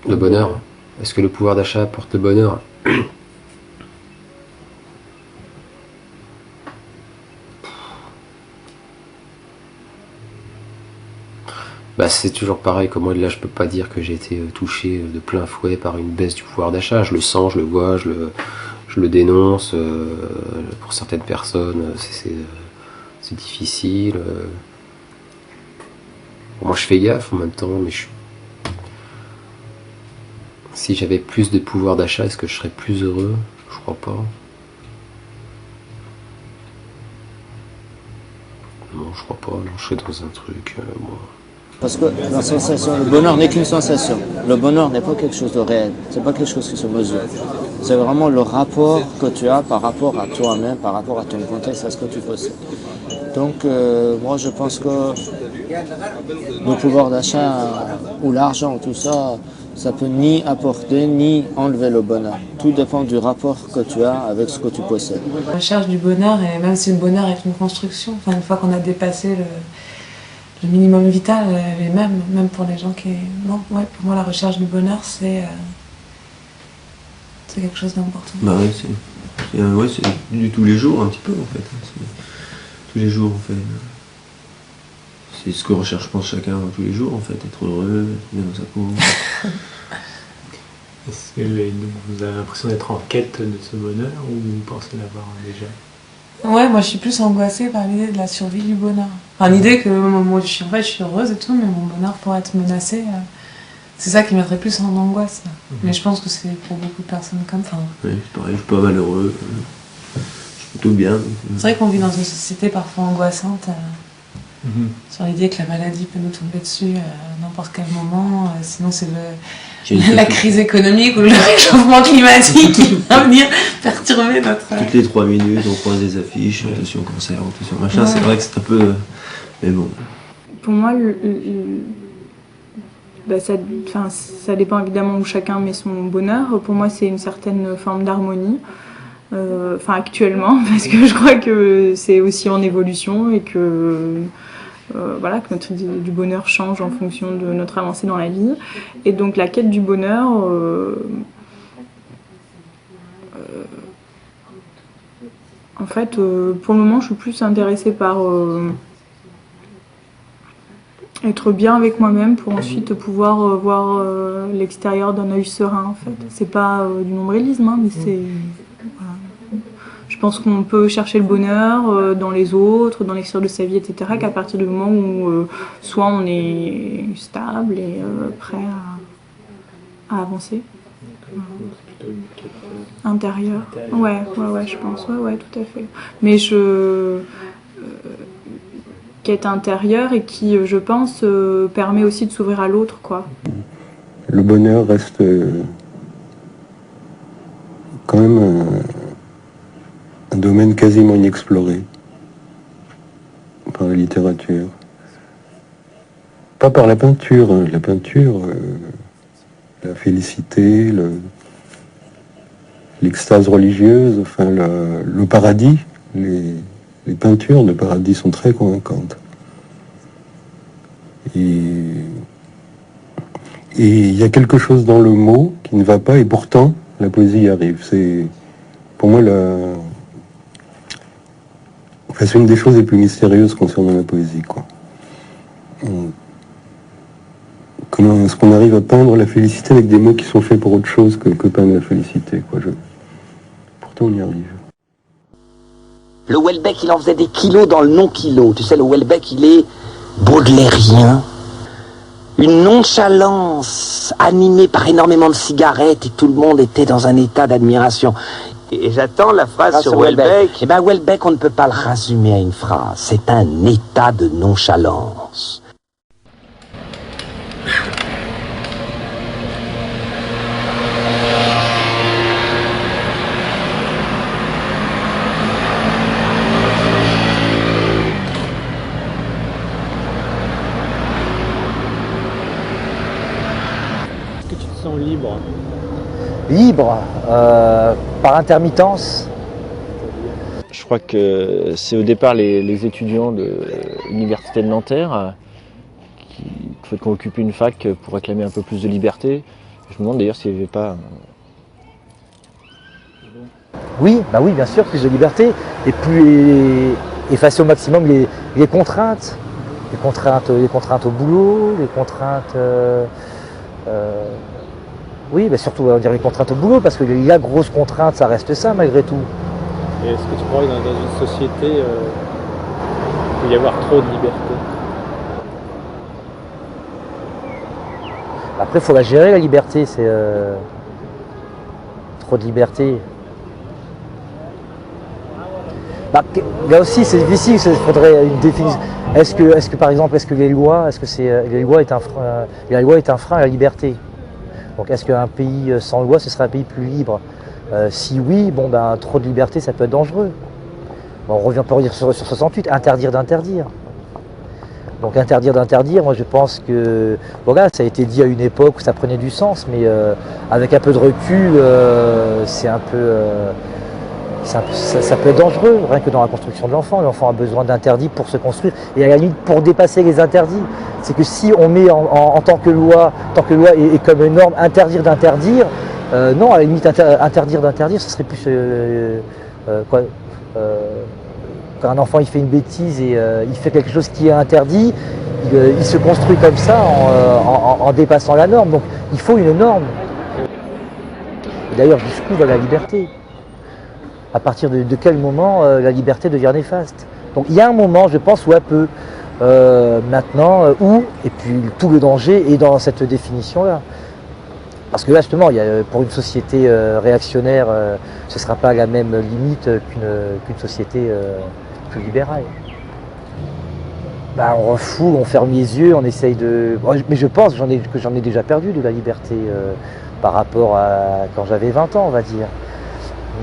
Le bonheur. Est-ce que le pouvoir d'achat apporte le bonheur? Bah c'est toujours pareil, comme moi là je peux pas dire que j'ai été touché de plein fouet par une baisse du pouvoir d'achat. Je le sens, je le vois, je le dénonce. Pour certaines personnes, c'est difficile. Bon, moi je fais gaffe en même temps, mais si j'avais plus de pouvoir d'achat, est-ce que je serais plus heureux? Je crois pas. Non, je crois pas. Non, je serais dans un truc, moi. Parce que la sensation, le bonheur n'est qu'une sensation. Le bonheur n'est pas quelque chose de réel. C'est pas quelque chose qui se mesure. C'est vraiment le rapport que tu as par rapport à toi-même, par rapport à ton contexte, à ce que tu possèdes. Donc, moi, je pense que le pouvoir d'achat ou l'argent, tout ça, ça peut ni apporter ni enlever le bonheur. Tout dépend du rapport que tu as avec ce que tu possèdes. La recherche du bonheur, et même si le bonheur est une construction, enfin, une fois qu'on a dépassé le minimum vital, et même pour les gens qui... Non, ouais, pour moi, la recherche du bonheur, c'est quelque chose d'important. Bah ouais, c'est du tous les jours un petit peu en fait. Tous les jours en fait. C'est ce que recherche, je pense, chacun tous les jours en fait, être heureux, être bien dans sa peau. Est-ce que vous avez l'impression d'être en quête de ce bonheur ou vous pensez l'avoir déjà? Ouais, moi je suis plus angoissée par l'idée de la survie du bonheur. Enfin, l'idée que moi, je suis heureuse et tout, mais mon bonheur pourrait être menacé. C'est ça qui mettrait plus en angoisse. Mais je pense que c'est pour beaucoup de personnes comme ça. Oui, c'est pareil, je suis pas malheureux. Je suis plutôt bien. C'est vrai qu'on vit dans une société parfois angoissante. Sur l'idée que la maladie peut nous tomber dessus à n'importe quel moment, sinon c'est la crise économique ou le réchauffement climatique qui va venir perturber notre... Toutes les 3 minutes, on croise des affiches, attention cancer, attention machin, c'est vrai que c'est un peu... Mais bon. Pour moi, ça dépend évidemment où chacun met son bonheur. Pour moi, c'est une certaine forme d'harmonie. Actuellement, parce que je crois que c'est aussi en évolution et que... que notre idée du bonheur change en fonction de notre avancée dans la vie. Et donc la quête du bonheur, en fait, pour le moment, je suis plus intéressée par être bien avec moi-même pour ensuite pouvoir voir l'extérieur d'un œil serein, en fait. C'est pas du nombrilisme, hein, mais c'est... Voilà. Je pense qu'on peut chercher le bonheur dans les autres, dans l'extérieur de sa vie, etc. qu'à partir du moment où soit on est stable et prêt à avancer. Intérieur. Ouais, je pense. Ouais, tout à fait. Mais quête intérieure et qui, je pense, permet aussi de s'ouvrir à l'autre, quoi. Le bonheur reste quand même un domaine quasiment inexploré par la littérature. Pas par la peinture. La peinture, la félicité, l'extase religieuse, enfin le paradis, les peintures de paradis sont très convaincantes. Et il y a quelque chose dans le mot qui ne va pas, et pourtant la poésie y arrive. C'est pour moi c'est une des choses les plus mystérieuses concernant la poésie, quoi. Comment est-ce qu'on arrive à peindre la félicité avec des mots qui sont faits pour autre chose que peindre la félicité, quoi. Pourtant on y arrive. Le Houellebecq, il en faisait des kilos dans le non-kilo. Tu sais, le Houellebecq, il est baudelairien. Une nonchalance animée par énormément de cigarettes et tout le monde était dans un état d'admiration. Et j'attends la phrase sur Houellebecq. Eh bien, Houellebecq, on ne peut pas le résumer à une phrase. C'est un état de nonchalance. Est-ce que tu te sens libre? Libre, par intermittence. Je crois que c'est au départ les étudiants de l'université de Nanterre qui ont occupé une fac pour réclamer un peu plus de liberté. Je me demande d'ailleurs s'il n'y avait pas... Oui, bah oui, bien sûr, plus de liberté et effacer au maximum les contraintes. Les contraintes au boulot, les contraintes... oui, bah surtout on dirait les contraintes au boulot, parce que la grosse contrainte, ça reste ça malgré tout. Et est-ce que tu crois que dans une société, il peut y avoir trop de liberté? Après, il faut la gérer, la liberté. C'est trop de liberté. Bah, là aussi, c'est difficile. Il faudrait une définition. Est-ce que par exemple, les lois est un frein à la liberté? Donc, est-ce qu'un pays sans loi, ce serait un pays plus libre? Si oui, bon, ben, trop de liberté, ça peut être dangereux. Bon, on revient pour dire sur 68, interdire d'interdire. Donc interdire d'interdire, moi je pense que voilà, ça a été dit à une époque où ça prenait du sens, mais avec un peu de recul, ça peut être dangereux, rien que dans la construction de l'enfant. L'enfant a besoin d'interdits pour se construire, et à la limite pour dépasser les interdits. C'est que si on met en tant que loi et comme norme interdire d'interdire, non, à la limite interdire d'interdire, ce serait plus quand un enfant il fait une bêtise et il fait quelque chose qui est interdit, il se construit comme ça en dépassant la norme. Donc il faut une norme. Et d'ailleurs jusqu'où va la liberté? À partir de quel moment la liberté devient néfaste? Donc il y a un moment, je pense, où elle peut. Maintenant, où, et puis tout le danger est dans cette définition-là. Parce que là, justement, pour une société réactionnaire, ce ne sera pas la même limite qu'une société plus libérale. Bah, on refoule, on ferme les yeux, on essaye de... Mais je pense que j'en ai déjà perdu de la liberté par rapport à quand j'avais 20 ans, on va dire.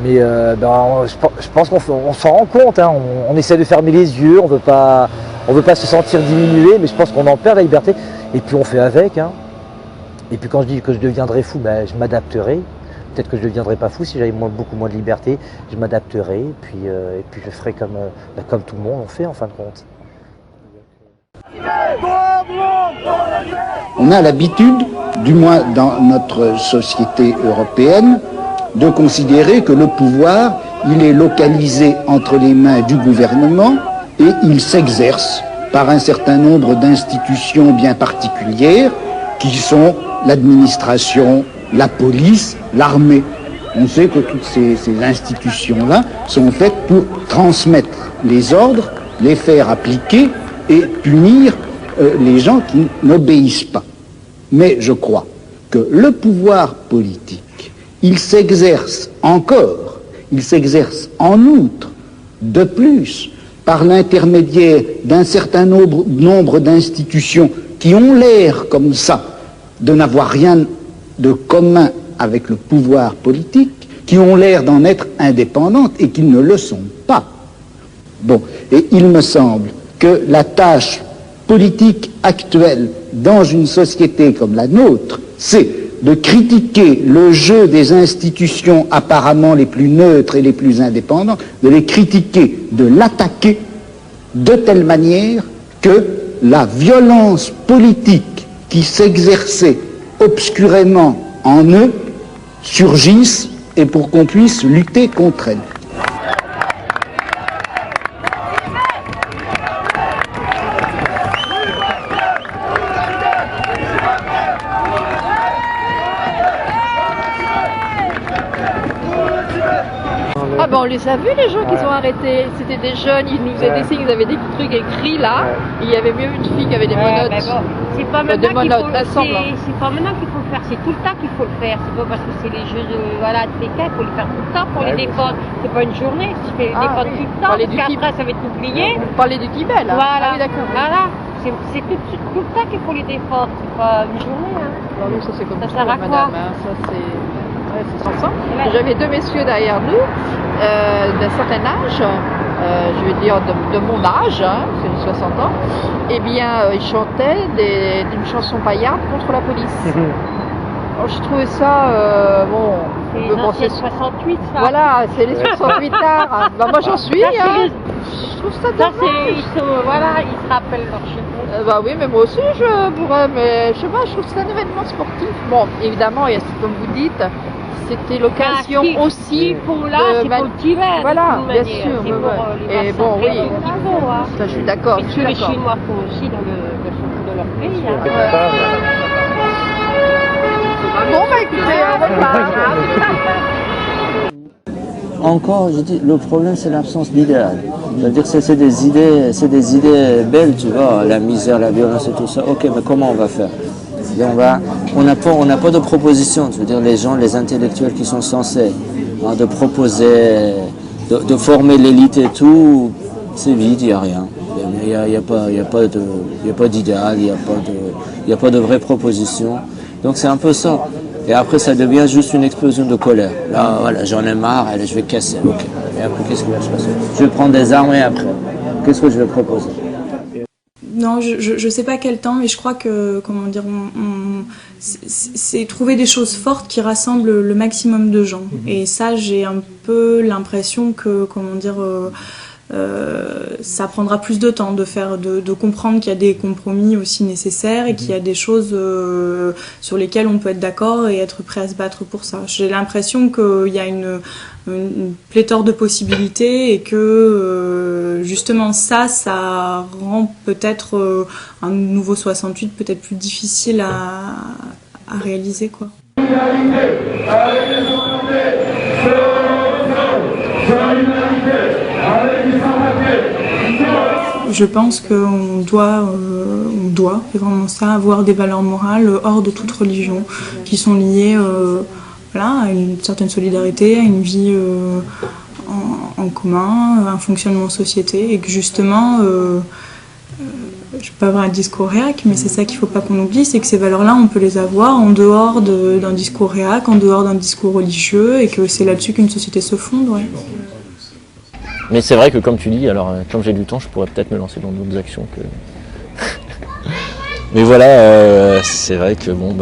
Mais je pense qu'on s'en rend compte, hein. On essaie de fermer les yeux, on veut pas se sentir diminué, mais je pense qu'on en perd la liberté. Et puis on fait avec, hein. Et puis quand je dis que je deviendrai fou, ben, je m'adapterai. Peut-être que je ne deviendrai pas fou si j'avais beaucoup moins de liberté. Je m'adapterai et puis je ferai comme tout le monde on fait en fin de compte. On a l'habitude, du moins dans notre société européenne, de considérer que le pouvoir, il est localisé entre les mains du gouvernement et il s'exerce par un certain nombre d'institutions bien particulières qui sont l'administration, la police, l'armée. On sait que toutes ces institutions-là sont faites pour transmettre les ordres, les faire appliquer et punir les gens qui n'obéissent pas. Mais je crois que le pouvoir politique, il s'exerce encore, il s'exerce en outre, de plus, par l'intermédiaire d'un certain nombre d'institutions qui ont l'air comme ça de n'avoir rien de commun avec le pouvoir politique, qui ont l'air d'en être indépendantes et qui ne le sont pas. Bon, et il me semble que la tâche politique actuelle dans une société comme la nôtre, c'est de critiquer le jeu des institutions apparemment les plus neutres et les plus indépendantes, de les critiquer, de l'attaquer de telle manière que la violence politique qui s'exerçait obscurément en eux surgisse et pour qu'on puisse lutter contre elle. Ah ben on les a vus les gens qui sont arrêtés, c'était des jeunes, ils nous faisaient des signes, ils avaient des trucs écrits là, et il y avait même une fille qui avait des menottes. C'est pas maintenant qu'il faut le faire, c'est tout le temps qu'il faut le faire. C'est pas parce que c'est les jeux de Pékin, il faut le faire tout le temps pour les défendre. C'est pas une journée, si je fais les défendre tout le temps, parce qu'après ça va être oublié. Vous parlez du Tibet là? Voilà, ah, oui, d'accord. Voilà. C'est tout le temps qu'il faut les défendre, c'est pas une journée. Hein. Non, nous, ça c'est comme ça, madame, hein. Ça c'est... Ouais, c'est ensemble. J'avais deux messieurs derrière nous, d'un certain âge, je veux dire de mon âge, hein, c'est 60 ans, et bien ils chantaient une chanson paillarde contre la police. Alors j'ai trouvé ça, c'est les anciens 68 ça. Voilà, c'est les 68 tard. Bah, moi j'en suis. Hein. je trouve ça dommage. Ils se rappellent leur chez vous. Bah oui, mais moi aussi je pourrais, mais je sais pas, je trouve que c'est un événement sportif. Bon, évidemment, il y a, comme vous dites, c'était l'occasion aussi pour là, c'est pour le Tibet. Voilà, bien sûr. Et bon, oui, ça je suis d'accord. Les Chinois font aussi dans le centre de leur pays. Bon, bah écoutez, on repart. Encore, je dis, le problème c'est l'absence d'idéal. C'est-à-dire que c'est des idées belles, tu vois, la misère, la violence et tout ça. Ok, mais comment on va faire? Et on n'a pas de proposition. Je veux dire, les gens, les intellectuels qui sont censés de proposer, de former l'élite et tout, c'est vide, il n'y a rien. Il n'y a pas d'idéal, il n'y a pas de vraie proposition. Donc c'est un peu ça. Et après, ça devient juste une explosion de colère. Là, voilà, j'en ai marre, allez, je vais casser. Ok. Et après, qu'est-ce qui va se passer? Je vais prendre des armes et après, qu'est-ce que je vais proposer? Non, je sais pas quel temps, mais je crois que, comment dire, c'est trouver des choses fortes qui rassemblent le maximum de gens. Et ça, j'ai un peu l'impression que, comment dire, ça prendra plus de temps de comprendre qu'il y a des compromis aussi nécessaires et qu'il y a des choses sur lesquelles on peut être d'accord et être prêt à se battre pour ça. J'ai l'impression qu'il y a une pléthore de possibilités et que justement ça rend peut-être un nouveau 68 peut-être plus difficile à réaliser, quoi. Je pense qu'on doit, c'est vraiment ça, avoir des valeurs morales hors de toute religion, qui sont liées à une certaine solidarité, à une vie en commun, à un fonctionnement en société, et que justement, je peux avoir un discours réac, mais c'est ça qu'il ne faut pas qu'on oublie, c'est que ces valeurs-là, on peut les avoir en dehors d'un discours réac, en dehors d'un discours religieux, et que c'est là-dessus qu'une société se fonde. Ouais. Mais c'est vrai que comme tu dis, alors quand j'ai du temps, je pourrais peut-être me lancer dans d'autres actions que... Mais voilà, c'est vrai que bon,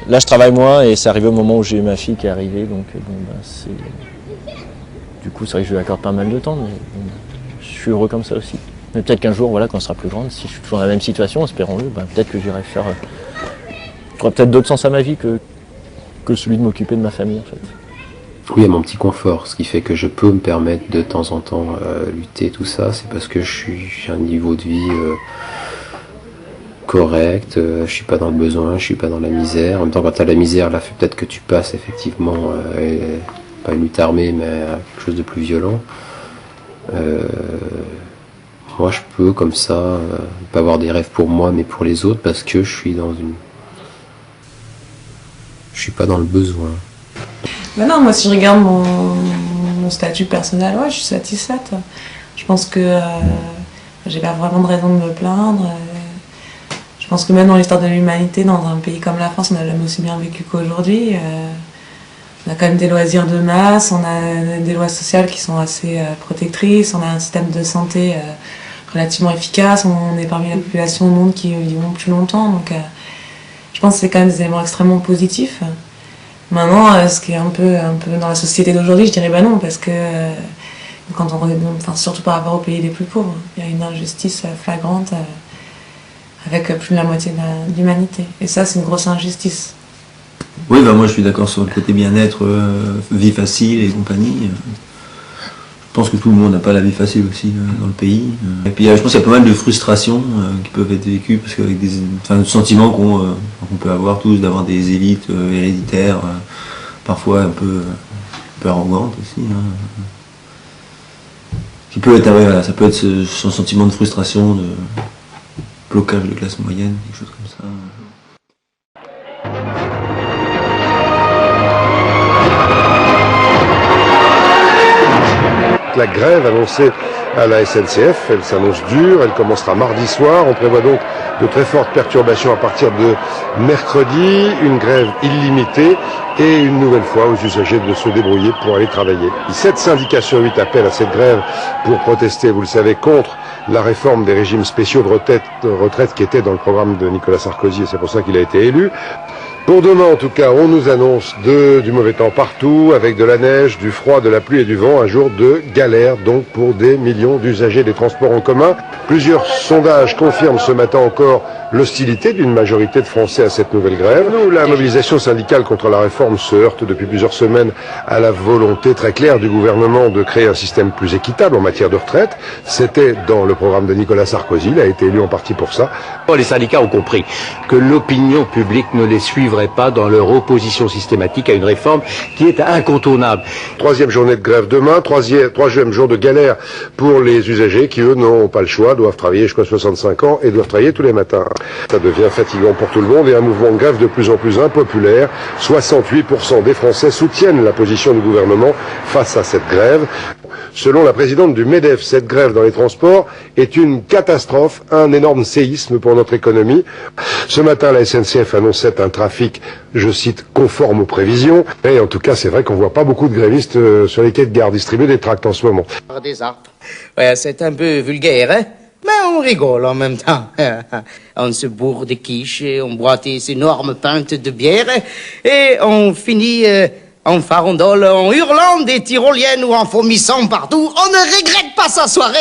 là je travaille moins et c'est arrivé au moment où j'ai eu ma fille qui est arrivée, donc du coup c'est vrai que je lui accorde pas mal de temps, mais je suis heureux comme ça aussi. Mais peut-être qu'un jour, voilà, quand elle sera plus grande, si je suis toujours dans la même situation, espérons-le, peut-être que j'irai faire... J'aurai peut-être d'autres sens à ma vie que celui de m'occuper de ma famille en fait. Oui, à mon petit confort, ce qui fait que je peux me permettre de temps en temps lutter, tout ça, c'est parce que j'ai un niveau de vie correct, je suis pas dans le besoin, je suis pas dans la misère. En même temps, quand tu as la misère, là, peut-être que tu passes effectivement, pas une lutte armée, mais à quelque chose de plus violent. Moi, je peux, comme ça, pas avoir des rêves pour moi, mais pour les autres, parce que je suis pas dans le besoin. Ben non, moi si je regarde mon statut personnel, ouais, je suis satisfaite. Je pense que j'ai pas vraiment de raison de me plaindre. Je pense que même dans l'histoire de l'humanité, dans un pays comme la France, on n'a jamais aussi bien vécu qu'aujourd'hui. On a quand même des loisirs de masse, on a des lois sociales qui sont assez protectrices, on a un système de santé relativement efficace, on est parmi la population au monde qui vivent plus longtemps. Donc je pense que c'est quand même des éléments extrêmement positifs. Maintenant, ce qui est un peu dans la société d'aujourd'hui, je dirais non, parce que quand surtout par rapport aux pays les plus pauvres, il y a une injustice flagrante avec plus de la moitié de l'humanité. Et ça, c'est une grosse injustice. Oui, moi je suis d'accord sur le côté bien-être, vie facile et compagnie. Je pense que tout le monde n'a pas la vie facile aussi dans le pays. Et puis je pense qu'il y a pas mal de frustrations qui peuvent être vécues parce qu'avec des sentiments qu'on peut avoir tous d'avoir des élites héréditaires, parfois un peu arrogantes aussi. Qui peut être, voilà, ça peut être ce sentiment de frustration, de blocage de classe moyenne, quelque chose comme ça. La grève annoncée à la SNCF, elle s'annonce dure, elle commencera mardi soir. On prévoit donc de très fortes perturbations à partir de mercredi, une grève illimitée et une nouvelle fois aux usagers de se débrouiller pour aller travailler. 7 syndicats sur 8 appellent à cette grève pour protester, vous le savez, contre la réforme des régimes spéciaux de retraite qui était dans le programme de Nicolas Sarkozy et c'est pour ça qu'il a été élu. Pour demain, en tout cas, on nous annonce du mauvais temps partout, avec de la neige, du froid, de la pluie et du vent. Un jour de galère, donc, pour des millions d'usagers des transports en commun. Plusieurs sondages confirment ce matin encore l'hostilité d'une majorité de Français à cette nouvelle grève. Nous, la mobilisation syndicale contre la réforme se heurte depuis plusieurs semaines à la volonté très claire du gouvernement de créer un système plus équitable en matière de retraite. C'était dans le programme de Nicolas Sarkozy. Il a été élu en partie pour ça. Les syndicats ont compris que l'opinion publique ne les suivrait pas dans leur opposition systématique à une réforme qui est incontournable. Troisième journée de grève demain, troisième jour de galère pour les usagers qui, eux, n'ont pas le choix, doivent travailler jusqu'à 65 ans et doivent travailler tous les matins. Ça devient fatigant pour tout le monde et un mouvement de grève de plus en plus impopulaire. 68% des Français soutiennent la position du gouvernement face à cette grève. Selon la présidente du MEDEF, cette grève dans les transports est une catastrophe, un énorme séisme pour notre économie. Ce matin, la SNCF annonçait un trafic, je cite, conforme aux prévisions. Et en tout cas, c'est vrai qu'on voit pas beaucoup de grévistes sur les quais de gare distribuer des tracts en ce moment. Des arbres. Ouais, c'est un peu vulgaire, hein? Mais on rigole en même temps. On se bourre de quiche, on boit des énormes pintes de bière et on finit en farandole, en hurlant des tyroliennes ou en vomissant partout. On ne regrette pas sa soirée.